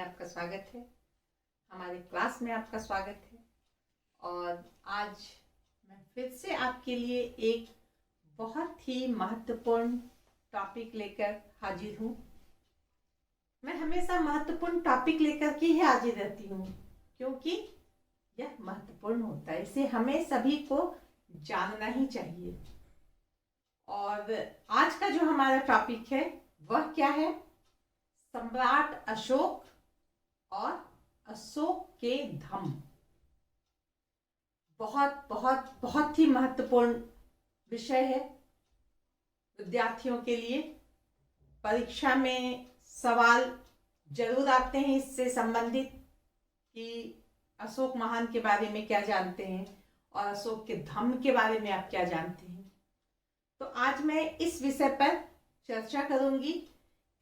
आपका स्वागत है। हमारे क्लास में आपका स्वागत है। और आज मैं फिर से आपके लिए एक बहुत ही महत्वपूर्ण टॉपिक लेकर हाजिर हूँ। मैं हमेशा महत्वपूर्ण टॉपिक लेकर के ही हाजिर रहती हूँ क्योंकि यह महत्वपूर्ण होता है, इसे हमें सभी को जानना ही चाहिए। और आज का जो हमारा टॉपिक है वह क्या है? सम्राट अशोक और अशोक के धम्म। बहुत बहुत बहुत ही महत्वपूर्ण विषय है विद्यार्थियों के लिए। परीक्षा में सवाल जरूर आते हैं इससे संबंधित कि अशोक महान के बारे में क्या जानते हैं और अशोक के धम्म के बारे में आप क्या जानते हैं। तो आज मैं इस विषय पर चर्चा करूंगी।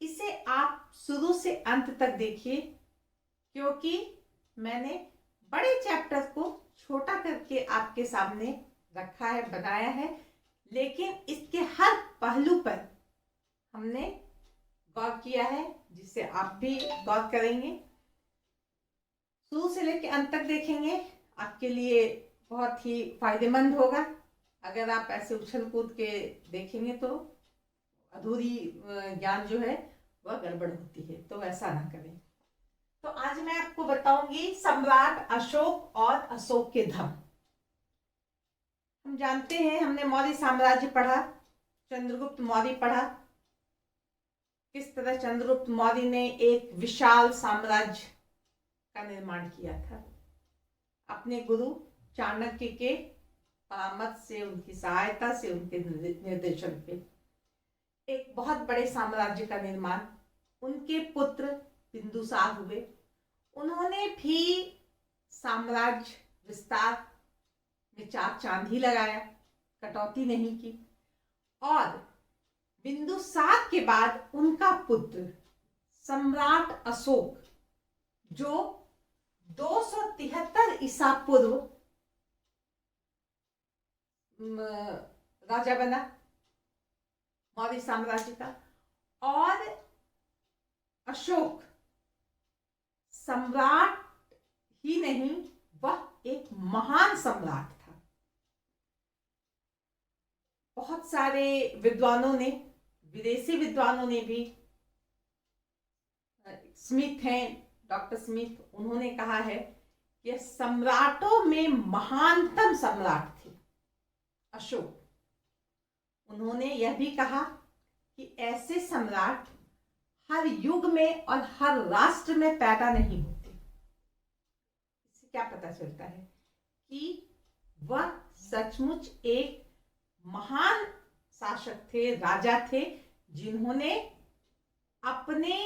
इसे आप शुरू से अंत तक देखिए क्योंकि मैंने बड़े चैप्टर को छोटा करके आपके सामने रखा है, बनाया है, लेकिन इसके हर पहलू पर हमने गौर किया है जिससे आप भी गौर करेंगे। शुरू से लेकर अंत तक देखेंगे, आपके लिए बहुत ही फायदेमंद होगा। अगर आप ऐसे उछल कूद के देखेंगे तो अधूरी ज्ञान जो है वह गड़बड़ होती है, तो ऐसा ना करें। तो आज मैं आपको बताऊंगी सम्राट अशोक और अशोक के धम्म। हम जानते हैं, हमने मौर्य साम्राज्य पढ़ा, चंद्रगुप्त मौर्य पढ़ा, किस तरह चंद्रगुप्त मौर्य ने एक विशाल साम्राज्य का निर्माण किया था अपने गुरु चाणक्य के परामर्श से, उनकी सहायता से, उनके निर्देशन पे एक बहुत बड़े साम्राज्य का निर्माण उनके पुत्र बिंदुसार हुए। उन्होंने भी साम्राज्य विस्तार में चार चांद ही लगाया, कटौती नहीं की। और बिंदुसार के बाद उनका पुत्र सम्राट अशोक, जो 273 ईसा पूर्व राजा बना मौर्य साम्राज्य का। और अशोक सम्राट ही नहीं, वह एक महान सम्राट था। बहुत सारे विद्वानों ने, विदेशी विद्वानों ने भी, स्मिथ हैं, डॉक्टर स्मिथ, उन्होंने कहा है कि सम्राटों में महानतम सम्राट थे अशोक। उन्होंने यह भी कहा कि ऐसे सम्राट हर युग में और हर राष्ट्र में पैदा नहीं होते। इससे क्या पता चलता है कि वह सचमुच एक महान शासक थे, राजा थे, जिन्होंने अपने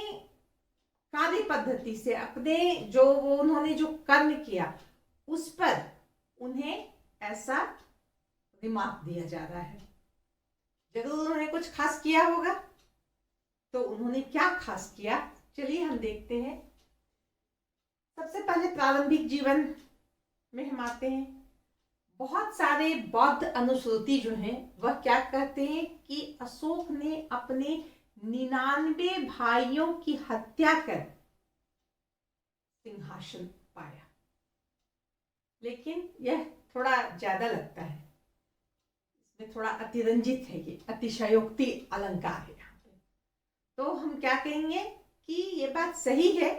कार्य पद्धति से, अपने जो उन्होंने जो कर्म किया उस पर उन्हें ऐसा रिमार्क दिया जा रहा है। जरूर उन्होंने कुछ खास किया होगा, तो उन्होंने क्या खास किया, चलिए हम देखते हैं। सबसे पहले प्रारंभिक जीवन में हम आते हैं। बहुत सारे बौद्ध अनुश्रुति जो हैं वह क्या कहते हैं कि अशोक ने अपने 99 भाइयों की हत्या कर सिंहासन पाया। लेकिन यह थोड़ा ज्यादा लगता है, इसमें थोड़ा अतिरंजित है, ये अतिशयोक्ति अलंकार है यहाँ पे। तो हम क्या कहेंगे कि ये बात सही है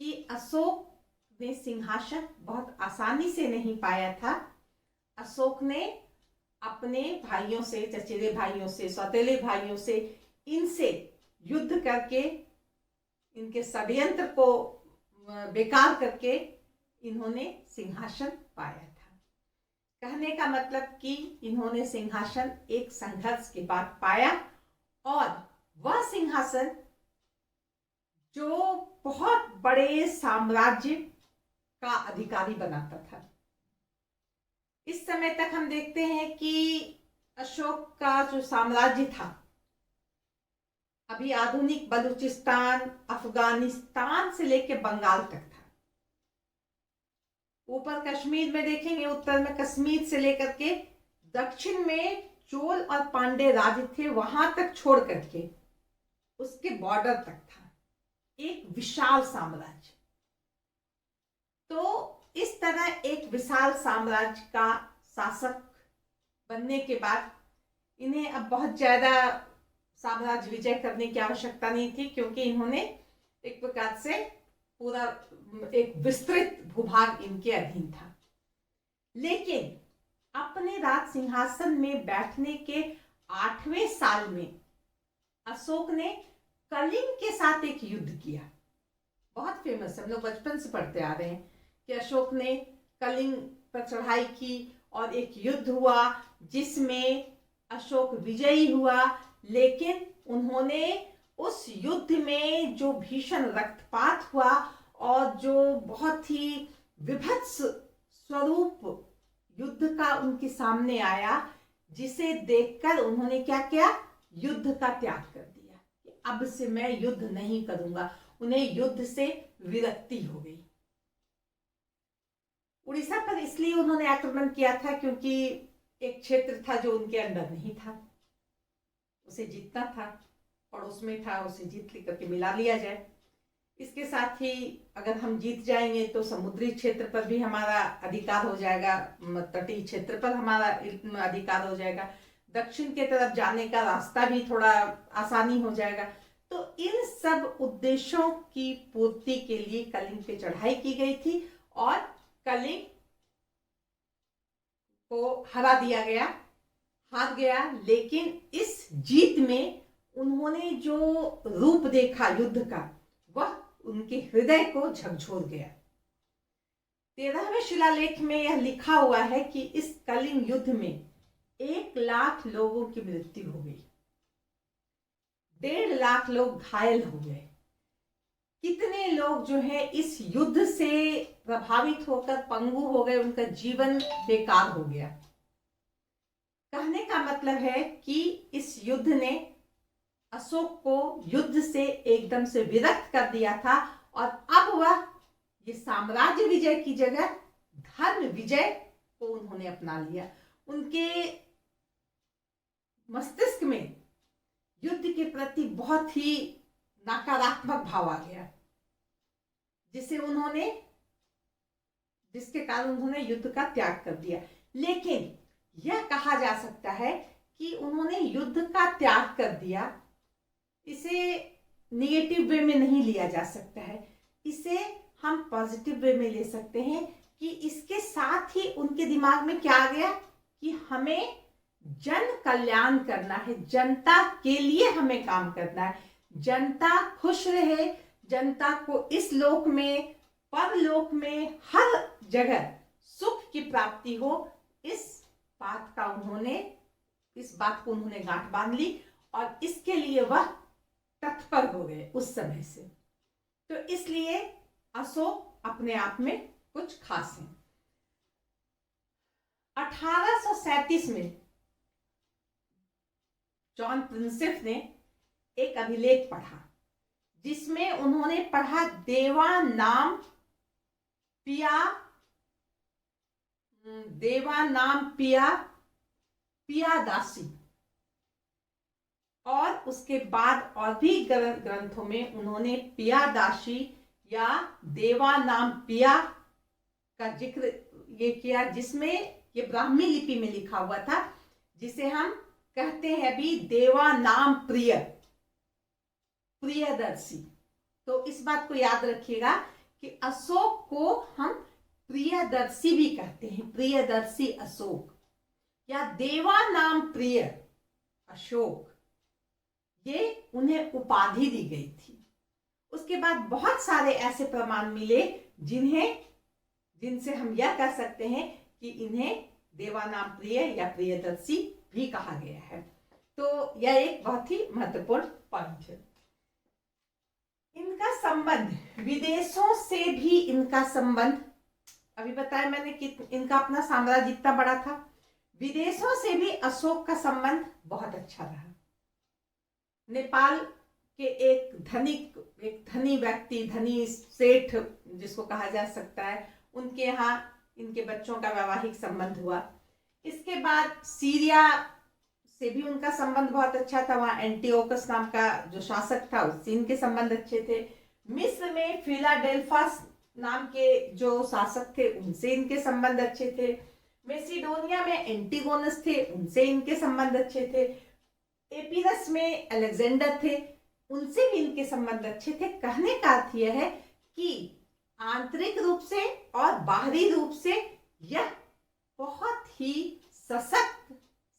कि अशोक ने सिंहासन बहुत आसानी से नहीं पाया था। अशोक ने अपने भाइयों से, चचेरे भाइयों से, सौतेले भाइयों से, इनसे युद्ध करके, इनके षड्यंत्र को बेकार करके इन्होंने सिंहासन पाया था। कहने का मतलब कि इन्होंने सिंहासन एक संघर्ष के बाद पाया, और वह सिंहासन जो बहुत बड़े साम्राज्य का अधिकारी बनाता था। इस समय तक हम देखते हैं कि अशोक का जो साम्राज्य था, अभी आधुनिक बलूचिस्तान, अफगानिस्तान से लेकर बंगाल तक था। ऊपर कश्मीर में देखेंगे, उत्तर में कश्मीर से लेकर के दक्षिण में चोल और पांडे राज्य थे, वहां तक छोड़ करके उसके बॉर्डर तक था। एक विशाल साम्राज्य। तो इस तरह एक विशाल साम्राज्य का शासक बनने के बाद इन्हें अब बहुत ज्यादा साम्राज्य विजय करने की आवश्यकता नहीं थी, क्योंकि इन्होंने एक प्रकार से पूरा एक विस्तृत भूभाग इनके अधीन था। लेकिन अपने राज सिंहासन में बैठने के 8वें साल में अशोक ने कलिंग के साथ एक युद्ध किया। बहुत फेमस, हम लोग बचपन से पढ़ते आ रहे हैं कि अशोक ने कलिंग पर चढ़ाई की और एक युद्ध हुआ जिसमें अशोक विजयी हुआ। लेकिन उन्होंने उस युद्ध में जो भीषण रक्तपात हुआ और जो बहुत ही विभत्स स्वरूप युद्ध का उनके सामने आया, जिसे देखकर उन्होंने क्या किया, युद्ध का त्याग कर दिया कि अब से मैं युद्ध नहीं करूंगा। उन्हें युद्ध से विरक्ति हो गई। उड़ीसा पर इसलिए उन्होंने आक्रमण किया था क्योंकि एक क्षेत्र था जो उनके अंदर नहीं था, उसे जीतना था, पड़ोस में था, उसे जीत करके मिला लिया जाए। इसके साथ ही अगर हम जीत जाएंगे तो समुद्री क्षेत्र पर भी हमारा अधिकार हो जाएगा, तटीय क्षेत्र पर हमारा अधिकार हो जाएगा, दक्षिण के तरफ जाने का रास्ता भी थोड़ा आसानी हो जाएगा। तो इन सब उद्देश्यों की पूर्ति के लिए कलिंग पे चढ़ाई की गई थी और कलिंग को हरा दिया गया, हार गया। लेकिन इस जीत में उन्होंने जो रूप देखा युद्ध का, वह उनके हृदय को झकझोर गया। 13वें शिलालेख में यह लिखा हुआ है कि इस कलिंग युद्ध में 1 लाख लोगों की मृत्यु हो गई, 1.5 लाख लोग घायल हो गए। कितने लोग जो है इस युद्ध से प्रभावित होकर पंगु हो गए, उनका जीवन बेकार हो गया। कहने का मतलब है कि इस युद्ध ने अशोक को युद्ध से एकदम से विरक्त कर दिया था और अब वह ये साम्राज्य विजय की जगह धर्म विजय को उन्होंने अपना लिया। उनके मस्तिष्क में युद्ध के प्रति बहुत ही नकारात्मक भाव आ गया, जिसके कारण उन्होंने युद्ध का त्याग कर दिया। लेकिन यह कहा जा सकता है कि उन्होंने युद्ध का त्याग कर दिया, इसे निगेटिव वे में नहीं लिया जा सकता है, इसे हम पॉजिटिव वे में ले सकते हैं कि इसके साथ ही उनके दिमाग में क्या आ गया कि हमें जन कल्याण करना है, जनता के लिए हमें काम करना है, जनता खुश रहे, जनता को इस लोक में परलोक में हर जगह सुख की प्राप्ति हो। इस बात को उन्होंने गांठ बांध ली और इसके लिए वह तत्पर हो गए उस समय से। तो इसलिए अशोक अपने आप में कुछ खास हैं। 1837 में जॉन प्रिंसेप ने एक अभिलेख पढ़ा जिसमें उन्होंने पढ़ा देवा नाम पिया दासी, और उसके बाद और भी ग्रंथों में उन्होंने पिया दासी या देवा नाम पिया का जिक्र ये किया, जिसमें ये ब्राह्मी लिपि में लिखा हुआ था, जिसे हम कहते हैं भी देवा नाम प्रियदर्शी। तो इस बात को याद रखिएगा कि अशोक को हम प्रियदर्शी भी कहते हैं, प्रियदर्शी अशोक या देवा नाम प्रिय अशोक, ये उन्हें उपाधि दी गई थी। उसके बाद बहुत सारे ऐसे प्रमाण मिले जिनसे हम यह कह सकते हैं कि इन्हें देवानाम प्रिय या प्रियदर्शी भी कहा गया है। तो यह एक बहुत ही महत्वपूर्ण पॉइंट है। इनका संबंध विदेशों से भी, इनका संबंध अभी बताया मैंने कि इनका अपना साम्राज्य इतना बड़ा था, विदेशों से भी अशोक का संबंध बहुत अच्छा रहा। नेपाल के एक धनी व्यक्ति, धनी सेठ जिसको कहा जा सकता है, उनके यहाँ इनके बच्चों का वैवाहिक संबंध हुआ। इसके बाद सीरिया से भी उनका संबंध बहुत अच्छा था, वहाँ एंटियोकस नाम का जो शासक था उससे इनके संबंध अच्छे थे। मिस्र में फिलाडेल्फस नाम के जो शासक थे उनसे इनके संबंध अच्छे थे। मेसिडोनिया में एंटीगोनस थे, उनसे इनके संबंध अच्छे थे। एपिरस में अलेक्जेंडर थे, उनसे भी इनके संबंध अच्छे थे। कहने का अर्थ यह है कि आंतरिक रूप से और बाहरी रूप से यह बहुत ही सशक्त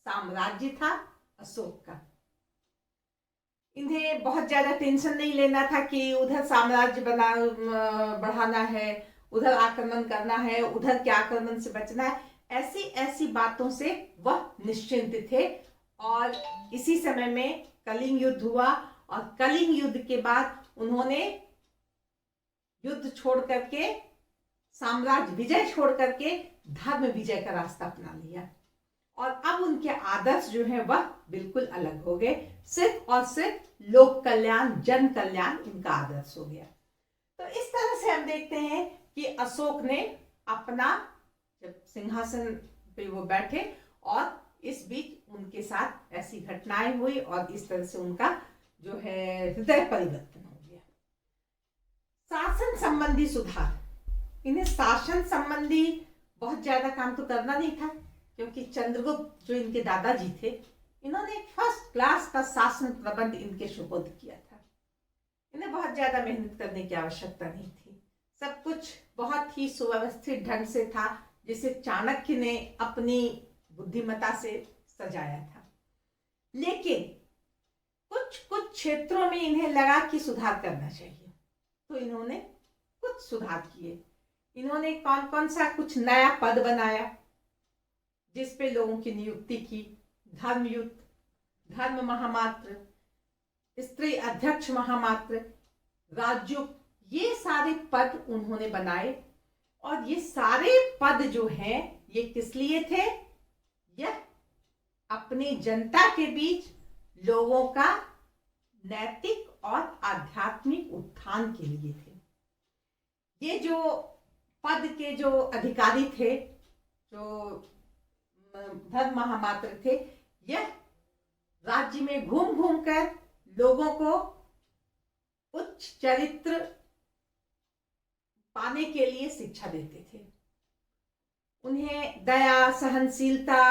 साम्राज्य था अशोक का। इन्हें बहुत ज्यादा टेंशन नहीं लेना था कि उधर साम्राज्य बढ़ाना है, उधर आक्रमण करना है, उधर के आक्रमण से बचना है। ऐसी ऐसी बातों से वह निश्चिंत थे। और इसी समय में कलिंग युद्ध हुआ और कलिंग युद्ध के बाद उन्होंने युद्ध छोड़ करके, साम्राज्य विजय छोड़ करके धर्म विजय का रास्ता अपना लिया। और अब उनके आदर्श जो है वह बिल्कुल अलग हो गए। सिर्फ और सिर्फ लोक कल्याण, जन कल्याण इनका आदर्श हो गया। तो इस तरह से हम देखते हैं कि अशोक ने अपना, जब सिंहासन पे वो बैठे और इस बीच उनके साथ ऐसी घटनाएं हुई और इस तरह से उनका जो है हृदय परिवर्तन हो गया। शासन संबंधी सुधार, इन्हें शासन संबंधी बहुत ज्यादा काम तो करना नहीं था, क्योंकि चंद्रगुप्त जो इनके दादाजी थे, इन्होंने फर्स्ट क्लास का शासन प्रबंध इनके सुपुर्द किया था। इन्हें बहुत ज्यादा मेहनत करने की आवश्यकता नहीं थी। सब कुछ बहुत ही सुव्यवस्थित ढंग से था, जिसे चाणक्य ने अपनी बुद्धिमत्ता से सजाया था। लेकिन कुछ कुछ क्षेत्रों में इन्हें लगा कि सुधार करना चाहिए, तो इन्होंने कुछ सुधार किए। इन्होंने कौन कौन सा कुछ नया पद बनाया जिसपे लोगों की नियुक्ति की। धर्मयुक्त, धर्म महामात्र, स्त्री अध्यक्ष महामात्र, राजयुक्त, ये सारे पद उन्होंने बनाए। और ये सारे पद जो हैं ये किस लिए थे? यह अपनी जनता के बीच लोगों का नैतिक और आध्यात्मिक उत्थान के लिए थे। ये जो पद के जो अधिकारी थे, जो धर्म महामात्र थे, यह राज्य में घूम घूम कर लोगों को उच्च चरित्र पाने के लिए शिक्षा देते थे। उन्हें दया, सहनशीलता,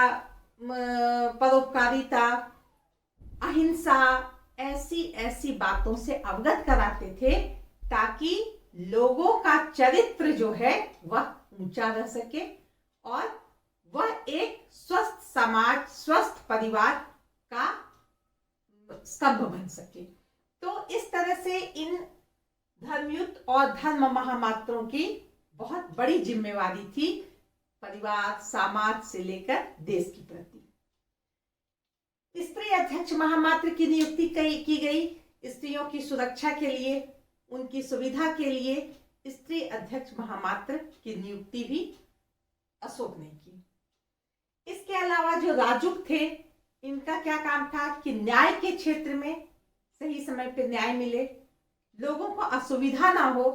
परोपकारिता, अहिंसा, ऐसी ऐसी बातों से अवगत कराते थे ताकि लोगों का चरित्र जो है वह ऊंचा रह सके और वह एक स्वस्थ समाज, स्वस्थ परिवार का स्तंभ बन सके। तो इस तरह से इन धर्मयुक्त और धर्म महामात्रों की बहुत बड़ी जिम्मेवारी थी परिवार, समाज से लेकर देश की प्रति। स्त्री अध्यक्ष महामात्र की नियुक्ति की गई। स्त्रियों की सुरक्षा के लिए, उनकी सुविधा के लिए स्त्री अध्यक्ष महामात्र की नियुक्ति भी अशोक ने की। इसके अलावा जो राजुक थे, इनका क्या काम था कि न्याय के क्षेत्र में सही समय पर न्याय मिले, लोगों को असुविधा ना हो।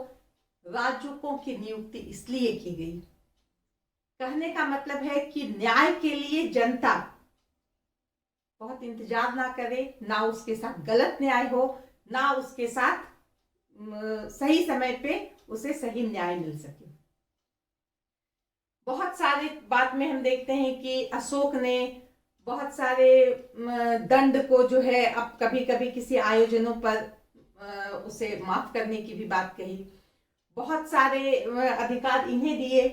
राजुकों की नियुक्ति इसलिए की गई, कहने का मतलब है कि न्याय के लिए जनता बहुत इंतजार ना करे, ना उसके साथ गलत न्याय हो, ना उसके साथ सही समय पे उसे सही न्याय मिल सके। बहुत सारे बात में हम देखते हैं कि अशोक ने बहुत सारे दंड को जो है अब कभी कभी किसी आयोजनों पर उसे माफ करने की भी बात कही। बहुत सारे अधिकार इन्हें दिए,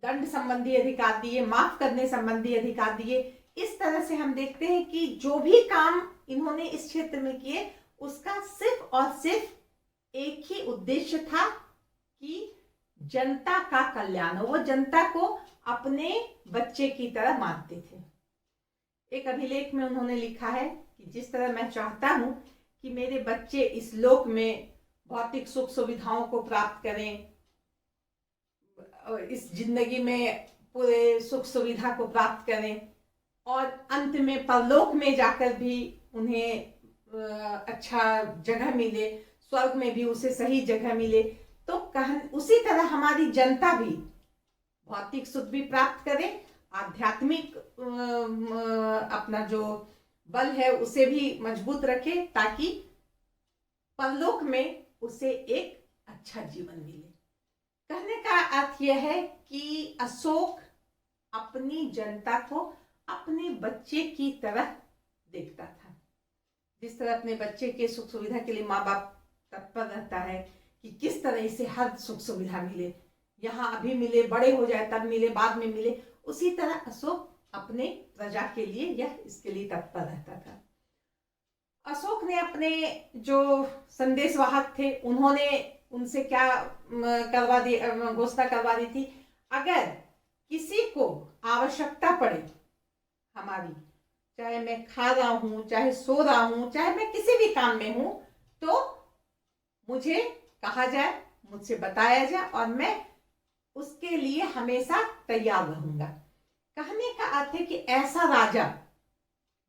दंड संबंधी अधिकार दिए, माफ करने संबंधी अधिकार दिए। इस तरह से हम देखते हैं कि जो भी काम इन्होंने इस क्षेत्र में किए उसका सिर्फ और सिर्फ एक ही उद्देश्य था कि जनता का कल्याण हो। वो जनता को अपने बच्चे की तरह मानते थे। एक अभिलेख में उन्होंने लिखा है कि जिस तरह मैं चाहता हूं कि मेरे बच्चे इस लोक में भौतिक सुख सुविधाओं को प्राप्त करें, इस जिंदगी में पूरे सुख सुविधा को प्राप्त करें और अंत में परलोक में जाकर भी उन्हें अच्छा जगह मिले, स्वर्ग में भी उसे सही जगह मिले, तो उसी तरह हमारी जनता भी भौतिक सुख भी प्राप्त करे, आध्यात्मिक अपना जो बल है उसे भी मजबूत रखे, ताकि परलोक में उसे एक अच्छा जीवन मिले। कहने का अर्थ यह है कि अशोक अपनी जनता को अपने बच्चे की तरह देखता था। जिस तरह अपने बच्चे के सुख सुविधा के लिए माँ बाप तत्पर रहता है कि किस तरह इसे हर सुख सुविधा मिले, यहाँ अभी मिले, बड़े हो जाए तब मिले, बाद में मिले, उसी तरह अशोक अपने प्रजा के लिए यह इसके लिए तत्पर रहता था। अशोक ने अपने जो संदेशवाहक थे उन्होंने उनसे क्या करवा दी, घोषणा करवा दी थी, अगर किसी को आवश्यकता पड़े हमारी, चाहे मैं खा रहा हूं, चाहे सो रहा हूं, चाहे मैं किसी भी काम में हूं, तो मुझे कहा जाए, मुझसे बताया जाए और मैं उसके लिए हमेशा तैयार रहूंगा। कहने का अर्थ है कि ऐसा राजा,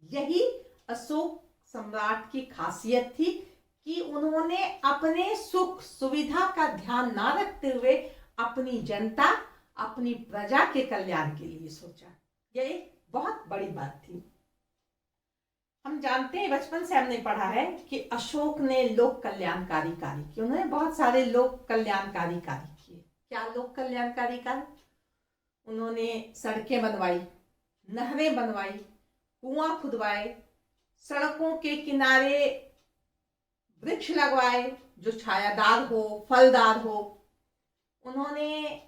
यही अशोक सम्राट की खासियत थी कि उन्होंने अपने सुख सुविधा का ध्यान ना रखते हुए अपनी जनता, अपनी प्रजा के कल्याण के लिए सोचा। यह एक बहुत बड़ी बात थी। हम जानते हैं, बचपन से हमने पढ़ा है कि अशोक ने लोक कल्याणकारी कार्य किए। उन्होंने बहुत सारे लोक कल्याणकारी कार्य किए। क्या लोक कल्याणकारी कार्य? उन्होंने सड़कें बनवाई, नहरें बनवाई, कुआं खुदवाए, सड़कों के किनारे वृक्ष लगवाए जो छायादार हो, फलदार हो। उन्होंने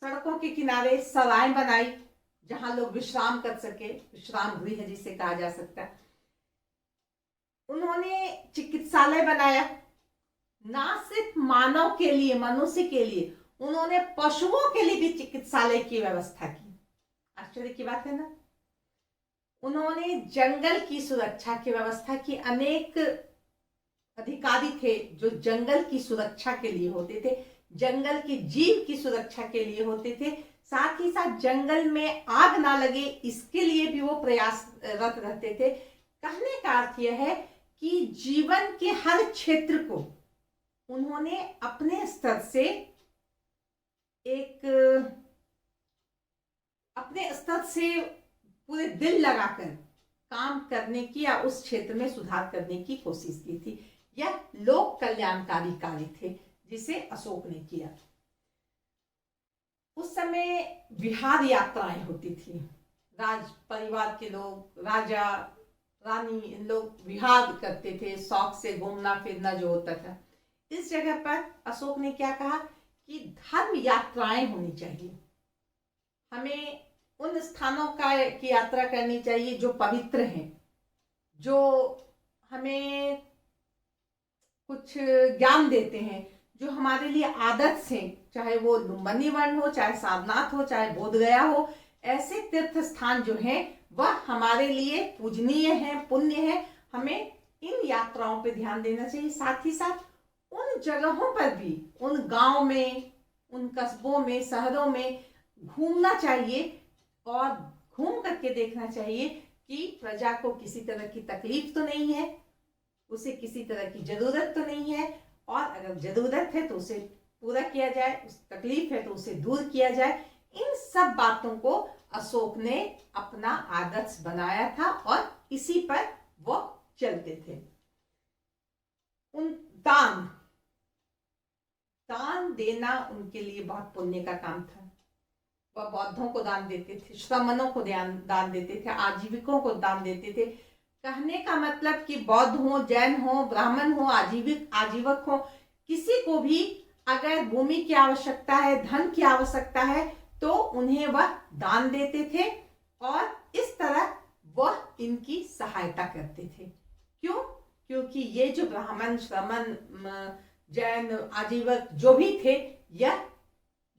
सड़कों के किनारे सराय बनाई जहां लोग विश्राम कर सके, विश्राम गृह जिसे कहा जा सकता है। उन्होंने चिकित्सालय बनाया, ना सिर्फ मानव के लिए, मनुष्य के लिए, उन्होंने पशुओं के लिए भी चिकित्सालय की व्यवस्था की। आश्चर्य की बात है ना। उन्होंने जंगल की सुरक्षा की व्यवस्था की। अनेक अधिकारी थे जो जंगल की सुरक्षा के लिए होते थे, जंगल के जीव की सुरक्षा के लिए होते थे। साथ ही साथ जंगल में आग ना लगे इसके लिए भी वो प्रयासरत रहते थे। कहने का अर्थ यह है कि जीवन के हर क्षेत्र को उन्होंने अपने स्तर से अपने स्तर से पूरे दिल लगाकर काम करने की या उस क्षेत्र में सुधार करने की कोशिश की थी। यह लोक कल्याणकारी कार्य थे जिसे अशोक ने किया। उस समय विहार यात्राएं होती थी। राज परिवार के लोग, राजा रानी, इन लोग विहार करते थे, शौक से घूमना फिरना जो होता था। इस जगह पर अशोक ने क्या कहा कि धर्म यात्राएं होनी चाहिए। हमें उन स्थानों की यात्रा करनी चाहिए जो पवित्र हैं, जो हमें कुछ ज्ञान देते हैं, जो हमारे लिए आदर्श हैं, चाहे वो लुम्बिनी वन हो, चाहे सारनाथ हो, चाहे बोधगया हो। ऐसे तीर्थ स्थान जो हैं वह हमारे लिए पूजनीय हैं, पुण्य है। हमें इन यात्राओं पे ध्यान देना चाहिए। साथ ही साथ उन जगहों पर भी, उन गांव में, उन कस्बों में, शहरों में घूमना चाहिए और घूम करके देखना चाहिए कि प्रजा को किसी तरह की तकलीफ तो नहीं है, उसे किसी तरह की जरूरत तो नहीं है, और अगर जरूरत है तो उसे पूरा किया जाए, उस तकलीफ है तो उसे दूर किया जाए। इन सब बातों को अशोक ने अपना आदर्श बनाया था और इसी पर वो चलते थे। उन दान देना उनके लिए बहुत पुण्य का काम था। वह बौद्धों को दान देते थे, श्रमणों को दान देते थे, आजीविकों को दान देते थे। कहने का मतलब कि बौद्ध हो, जैन हो, ब्राह्मण हो, आजीवक हो, किसी को भी अगर भूमि की आवश्यकता है, धन की आवश्यकता है, तो उन्हें वह दान देते थे और इस तरह वह इनकी सहायता करते थे। क्यों? क्योंकि ये जो ब्राह्मण, श्रमण, जैन, आजीवक जो भी थे, यह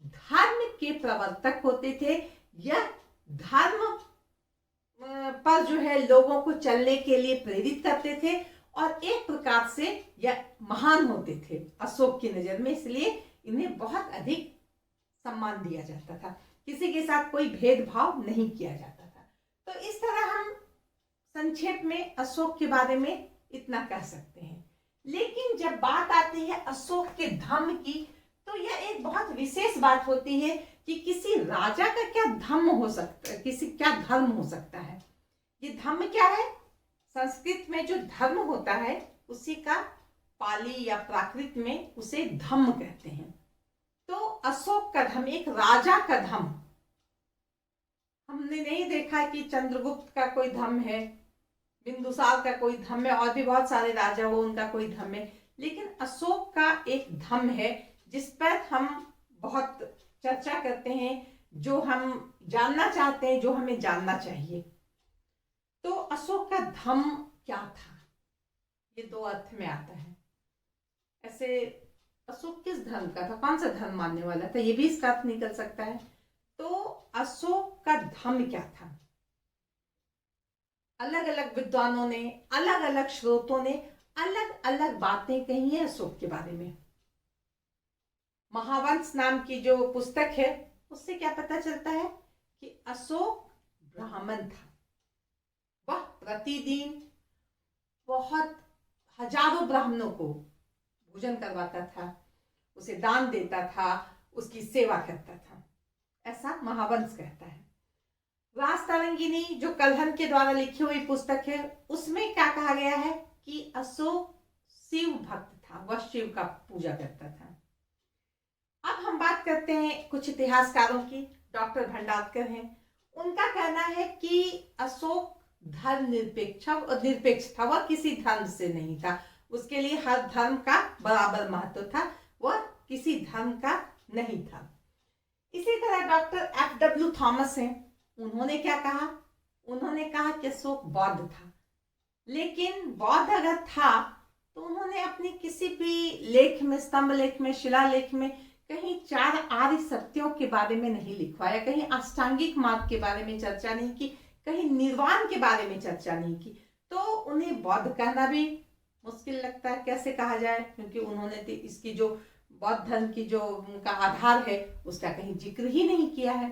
धर्म के प्रवर्तक होते थे। यह धर्म पर जो है लोगों को चलने के लिए प्रेरित करते थे और एक प्रकार से यह महान होते थे अशोक की नजर में, इसलिए इन्हें बहुत अधिक सम्मान दिया जाता था। किसी के साथ कोई भेदभाव नहीं किया जाता था। तो इस तरह हम संक्षेप में अशोक के बारे में इतना कह सकते हैं। लेकिन जब बात आती है अशोक के धम्म की, तो यह एक बहुत विशेष बात होती है कि किसी राजा का क्या धम्म हो सकता है, क्या धर्म हो सकता है। ये धम्म क्या है? संस्कृत में जो धर्म होता है उसी का पाली या प्राकृत में उसे धम्म कहते हैं। तो अशोक का धम्म एक राजा का धम्म, हमने नहीं देखा कि चंद्रगुप्त का कोई धम्म है, बिंदुसार का कोई धम्म है, और भी बहुत सारे राजा हो उनका कोई धम्म है, लेकिन अशोक का एक धम्म है जिस पर हम बहुत चर्चा करते हैं, जो हम जानना चाहते हैं, जो हमें जानना चाहिए। तो अशोक का धम्म क्या था, ये दो अर्थ में आता है। ऐसे अशोक किस धर्म का था, कौन सा धर्म मानने वाला था, ये भी इसका अर्थ निकल सकता है। तो अशोक का धम्म क्या था, अलग अलग विद्वानों ने, अलग अलग स्रोतों ने अलग अलग बातें कही है अशोक के बारे में। महावंश नाम की जो पुस्तक है उससे क्या पता चलता है कि अशोक ब्राह्मण था। वह प्रतिदिन बहुत हजारों ब्राह्मणों को भोजन करवाता था, उसे दान देता था, उसकी सेवा करता था, ऐसा महावंश कहता है। रासतरंगिनी जो कल्हण के द्वारा लिखी हुई पुस्तक है, उसमें क्या कहा गया है कि अशोक शिव भक्त था, वह शिव का पूजा करता था। अब हम बात करते हैं कुछ इतिहासकारों की। डॉक्टर भंडारकर हैं, उनका कहना है कि अशोक धर्म निरपेक्ष था, वह किसी धर्म से नहीं था, उसके लिए हर धर्म का बराबर महत्व था, वह किसी धर्म का नहीं था। इसी तरह डॉक्टर F.W. थॉमस हैं, उन्होंने क्या कहा, उन्होंने कहा कि अशोक बौद्ध था, लेकिन बौद्ध अगर था तो उन्होंने अपनी किसी भी लेख में, स्तंभ लेख में, शिलालेख में कहीं 4 आर्य सत्यों के बारे में नहीं लिखवाया, कहीं अष्टांगिक मार्ग के बारे में चर्चा नहीं की, कहीं निर्वाण के बारे में चर्चा नहीं की। तो उन्हें बौद्ध कहना भी मुश्किल लगता है, कैसे कहा जाए, क्योंकि उन्होंने इसकी जो बौद्ध धर्म की जो उनका आधार है उसका कहीं जिक्र ही नहीं किया है।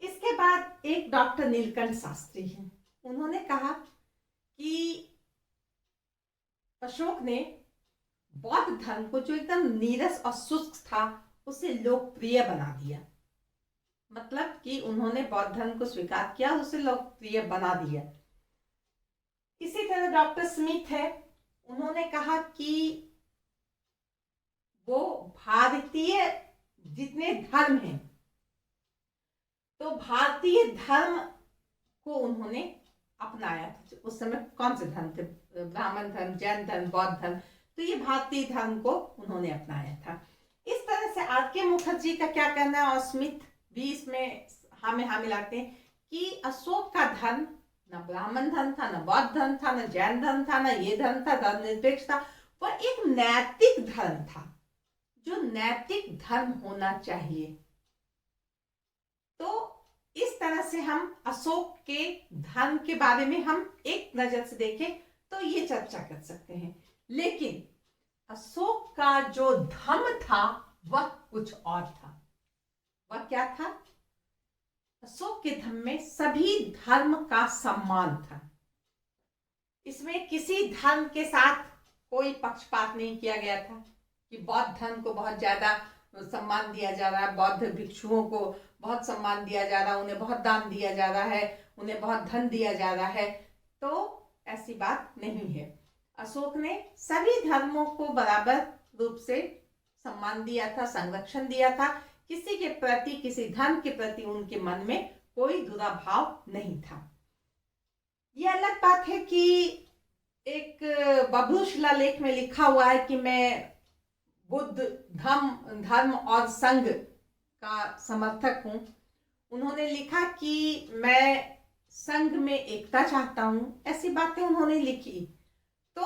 इसके बाद एक डॉक्टर नीलकंठ शास्त्री हैं, उन्होंने कहा कि अशोक ने बौद्ध धर्म को जो एकदम नीरस और शुष्क था उसे लोकप्रिय बना दिया, मतलब कि उन्होंने बौद्ध धर्म को स्वीकार किया, उसे लोकप्रिय बना दिया। इसी तरह डॉक्टर स्मिथ है, उन्होंने कहा कि वो भारतीय जितने धर्म हैं, तो भारतीय धर्म को उन्होंने अपनाया था। उस समय कौन से धर्म थे, ब्राह्मण धर्म, जैन धर्म, बौद्ध धर्म, तो ये भारतीय धर्म को उन्होंने अपनाया था। इस तरह से आर.के. मुखर्जी का क्या कहना है, और स्मिथ भी इसमें हाँ मिलाते हैं कि अशोक का धर्म न ब्राह्मण धर्म था, न बौद्ध धर्म था, न जैन धर्म था, न ये धर्म था, धर्मनिरपेक्ष था, वह एक नैतिक धर्म था, जो नैतिक धर्म होना चाहिए। तो इस तरह से हम अशोक के धर्म के बारे में हम एक नजर से देखें तो ये चर्चा कर सकते हैं, लेकिन अशोक का जो धर्म था वह कुछ और था। वह क्या था, अशोक के धर्म में सभी धर्म का सम्मान था, इसमें किसी धर्म के साथ कोई पक्षपात नहीं किया गया था कि बौद्ध धर्म को बहुत ज्यादा सम्मान दिया जा रहा है, बौद्ध भिक्षुओं को बहुत सम्मान दिया जा रहा है, उन्हें बहुत दान दिया जा रहा है, उन्हें बहुत धन दिया जा रहा है, तो ऐसी बात नहीं है। अशोक ने सभी धर्मों को बराबर रूप से सम्मान दिया था, संरक्षण दिया था, किसी के प्रति, किसी धर्म के प्रति उनके मन में कोई बुरा भाव नहीं था। यह अलग बात है कि एक बब्रू शिलालेख में लिखा हुआ है कि मैं बुद्ध धर्म और संघ का समर्थक हूं। उन्होंने लिखा कि मैं संघ में एकता चाहता हूं, ऐसी बातें उन्होंने लिखी। तो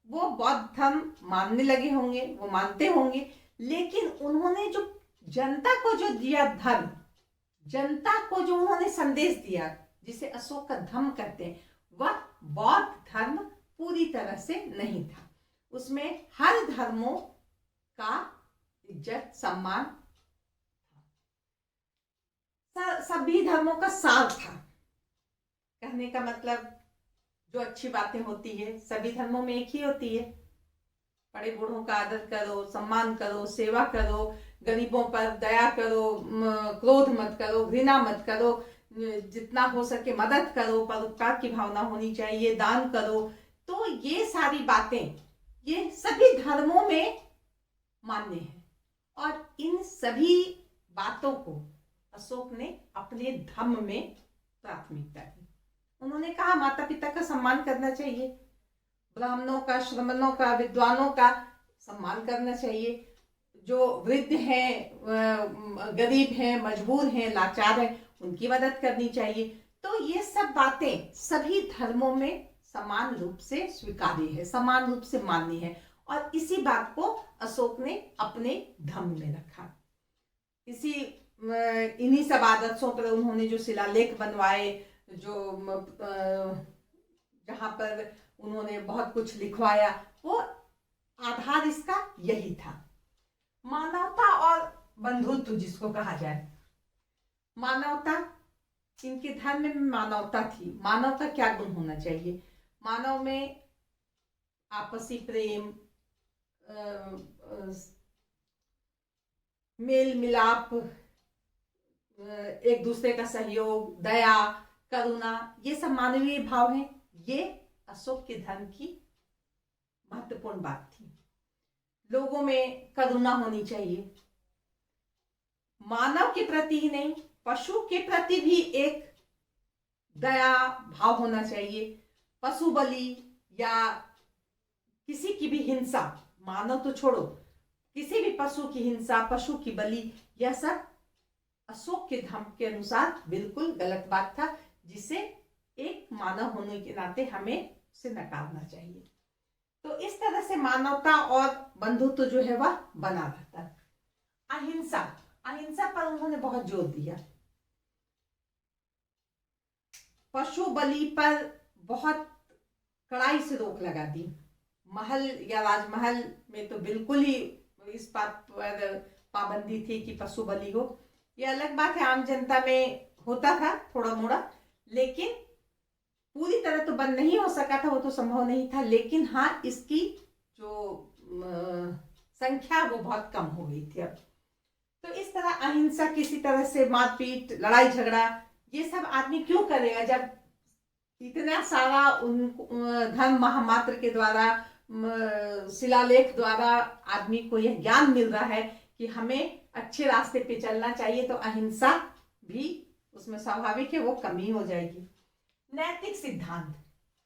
वो बौद्ध धर्म मानने लगे होंगे, वो मानते होंगे, लेकिन उन्होंने जो जनता को जो दिया धर्म, जनता को जो उन्होंने संदेश दिया, जिसे अशोक का धम्म कहते हैं, वह बौद्ध धर्म पूरी तरह से नहीं था। उसमें हर धर्मों का इज्जत सम्मान था, सभी धर्मों का सार था। कहने का मतलब जो अच्छी बातें होती है सभी धर्मों में एक ही होती है। बड़े बूढ़ों का आदर करो, सम्मान करो, सेवा करो, गरीबों पर दया करो, क्रोध मत करो, घृणा मत करो, जितना हो सके मदद करो, परोपकार की भावना होनी चाहिए, दान करो। तो ये सारी बातें ये सभी धर्मों में मान्य है और इन सभी बातों को अशोक ने अपने धम्म में प्राथमिकता दी। उन्होंने कहा माता पिता का सम्मान करना चाहिए, ब्राह्मणों का, श्रमणों का, विद्वानों का सम्मान करना चाहिए, जो वृद्ध हैं, गरीब हैं, मजबूर हैं, लाचार हैं, उनकी मदद करनी चाहिए। तो ये सब बातें सभी धर्मों में समान रूप से स्वीकार्य है, समान रूप से मान्य है और इसी बात को अशोक ने अपने धम्म में रखा। इन्हीं सब आदर्शों पर उन्होंने जो शिलालेख बनवाए, जो जहां पर उन्होंने बहुत कुछ लिखवाया, वो आधार इसका यही था। मानवता और बंधुत्व जिसको कहा जाए, मानवता, इनके धर्म में मानवता थी। मानव का क्या गुण होना चाहिए? मानव में आपसी प्रेम, मेल मिलाप, एक दूसरे का सहयोग, दया, करुणा, ये सब मानवीय भाव हैं। ये अशोक के धर्म की महत्वपूर्ण बात थी। लोगों में करुणा होनी चाहिए, मानव के प्रति ही नहीं, पशु के प्रति भी एक दया भाव होना चाहिए। पशु बलि या किसी की भी हिंसा, मानव तो छोड़ो, किसी भी पशु की हिंसा, पशु की बलि, यह सब अशोक के धर्म के अनुसार बिल्कुल गलत बात था, जिसे एक मानव होने के नाते हमें उसे नकारना चाहिए। तो इस तरह से मानवता और बंधुत्व जो है वह बना रहता है। अहिंसा, अहिंसा पर उन्होंने बहुत जोर दिया। पशु बलि पर बहुत कड़ाई से रोक लगा दी। महल या राजमहल में तो बिल्कुल ही इस बात पर पाबंदी थी कि पशु बलि हो। यह अलग बात है, आम जनता में होता था थोड़ा मोड़ा, लेकिन पूरी तरह तो बंद नहीं हो सका था, वो तो संभव नहीं था। लेकिन हाँ, इसकी जो संख्या वो बहुत कम हो गई थी अब। तो इस तरह अहिंसा, किसी तरह से मारपीट, लड़ाई झगड़ा, ये सब आदमी क्यों करेगा जब इतना सारा उन धर्म महामात्र के द्वारा, शिलालेख द्वारा आदमी को यह ज्ञान मिल रहा है कि हमें अच्छे रास्ते पे चलना चाहिए, तो अहिंसा भी उसमें स्वाभाविक है वो कमी हो जाएगी। नैतिक सिद्धांत,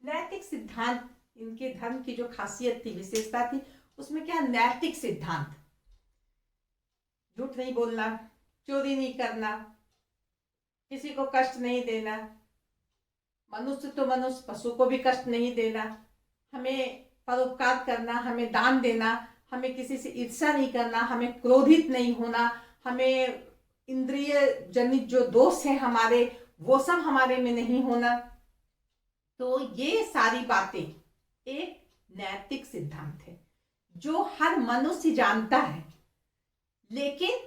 नैतिक सिद्धांत इनके धर्म की जो खासियत थी, विशेषता थी, उसमें क्या नैतिक सिद्धांत, झूठ नहीं बोलना, चोरी नहीं करना, किसी को कष्ट नहीं देना, मनुष्य तो मनुष्य, पशु को भी कष्ट नहीं देना, हमें परोपकार करना, हमें दान देना, हमें किसी से ईर्ष्या नहीं करना, हमें क्रोधित नहीं होना, हमें इंद्रिय जनित जो दोष है हमारे, वो सब हमारे में नहीं होना। तो ये सारी बातें एक नैतिक सिद्धांत है जो हर मनुष्य जानता है, लेकिन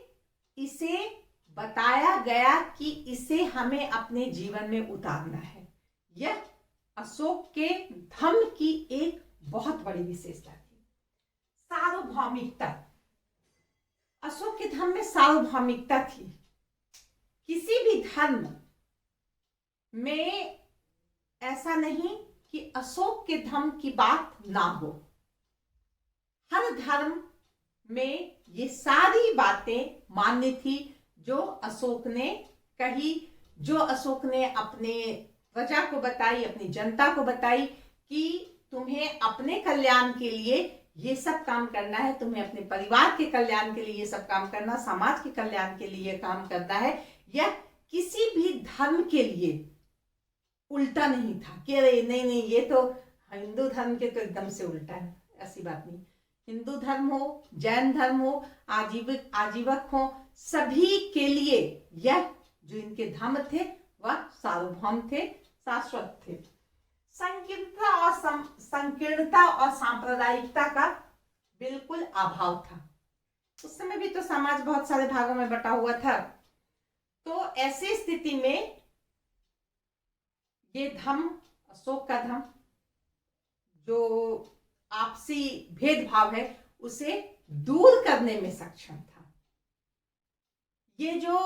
इसे बताया गया कि इसे हमें अपने जीवन में उतारना है। यह अशोक के धम्म की एक बहुत बड़ी विशेषता थी। सार्वभौमिकता, अशोक के धम्म में सार्वभौमिकता थी। किसी भी धर्म में ऐसा नहीं कि अशोक के धम्म की बात ना हो। हर धर्म में ये सारी बातें मान्य थी जो अशोक ने कही, जो अशोक ने अपने प्रजा को बताई, अपनी जनता को बताई कि तुम्हें अपने कल्याण के लिए ये सब काम करना है, तुम्हें अपने परिवार के कल्याण के लिए ये सब काम करना, समाज के कल्याण के लिए काम करना है। यह किसी भी धर्म के लिए उल्टा नहीं था कि अरे नहीं नहीं ये तो हिंदू धर्म के तो एकदम से उल्टा है, ऐसी बात नहीं। हिंदू धर्म हो, जैन धर्म हो, आजीवक हो, सभी के लिए यह जो इनके धर्म थे वह सार्वभौम थे, शाश्वत थे। संकीर्णता और सांप्रदायिकता का बिल्कुल अभाव था। उस समय भी तो समाज बहुत सारे भागों में बटा हुआ था। तो ऐसी स्थिति में ये धम्म, अशोक का धम्म, जो आपसी भेदभाव है उसे दूर करने में सक्षम था। ये जो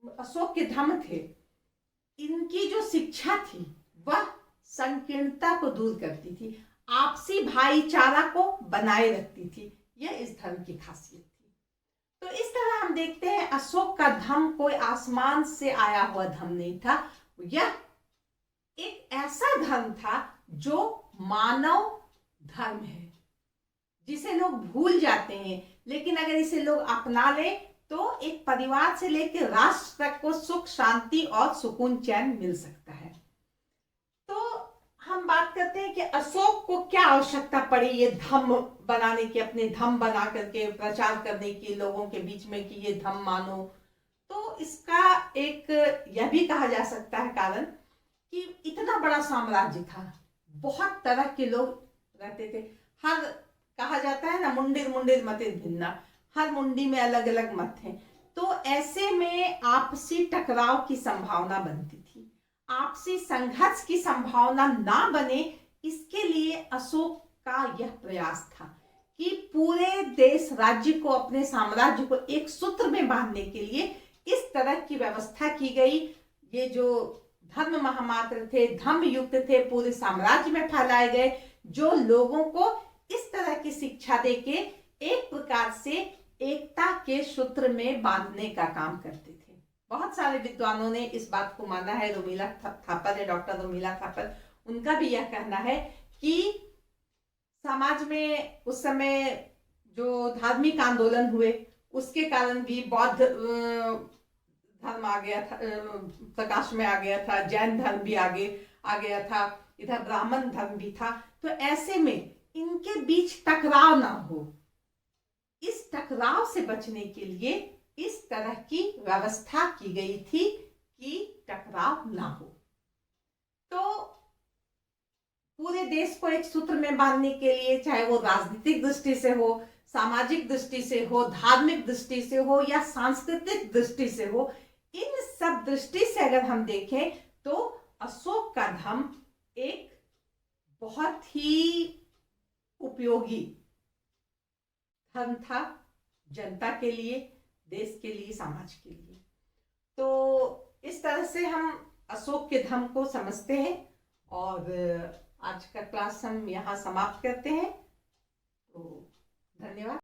अशोक के धम्म थे, इनकी जो शिक्षा थी वह संकीर्णता को दूर करती थी, आपसी भाईचारा को बनाए रखती थी। यह इस धर्म की खासियत थी। तो इस तरह हम देखते हैं अशोक का धर्म कोई आसमान से आया हुआ धर्म नहीं था। यह एक ऐसा धर्म था जो मानव धर्म है, जिसे लोग भूल जाते हैं, लेकिन अगर इसे लोग अपना ले तो एक परिवार से लेकर राष्ट्र तक को सुख, शांति और सुकून, चैन मिल सकता है। तो हम बात करते हैं कि अशोक को क्या आवश्यकता पड़ी ये धम्म बनाने की, अपने धम्म बना करके प्रचार करने की लोगों के बीच में कि ये धम्म मानो। तो इसका एक यह भी कहा जा सकता है कारण कि इतना बड़ा साम्राज्य था, बहुत तरह के लोग रहते थे। हर कहा जाता है ना, मुंडिर मुंडिर मते भिन्ना, हर मुंडी में अलग अलग मत हैं। तो ऐसे में आपसी टकराव की संभावना बनती थी, आपसी संघर्ष की संभावना ना बने, इसके लिए अशोक का यह प्रयास था कि पूरे देश राज्य को, अपने साम्राज्य को एक सूत्र में बांधने के लिए इस तरह की व्यवस्था की गई। ये जो धर्म महामात्र थे, धम्म युक्त थे, पूरे साम्राज्य में फैलाए गए, जो लोगों को इस तरह की शिक्षा देके एक प्रकार से एकता के सूत्र में बांधने का काम करते थे। बहुत सारे विद्वानों ने इस बात को माना है। रोमिला थापर है, डॉक्टर रोमिला थापर, उनका भी यह कहना है कि समाज में उस समय जो धार्मिक आंदोलन हुए उसके कारण भी बौद्ध धर्म आ गया था, प्रकाश में आ गया था, जैन धर्म भी आगे आ गया था, इधर ब्राह्मण धर्म भी था। तो ऐसे में इनके बीच टकराव ना हो, इस टकराव से बचने के लिए इस तरह की व्यवस्था की गई थी कि टकराव ना हो। तो पूरे देश को एक सूत्र में बांधने के लिए, चाहे वो राजनीतिक दृष्टि से हो, सामाजिक दृष्टि से हो, धार्मिक दृष्टि से हो या सांस्कृतिक दृष्टि से हो, इन सब दृष्टि से अगर हम देखें तो अशोक का धर्म एक बहुत ही उपयोगी धर्म था, जनता के लिए, देश के लिए, समाज के लिए। तो इस तरह से हम अशोक के धर्म को समझते हैं और आज का क्लास हम यहाँ समाप्त करते हैं। तो धन्यवाद।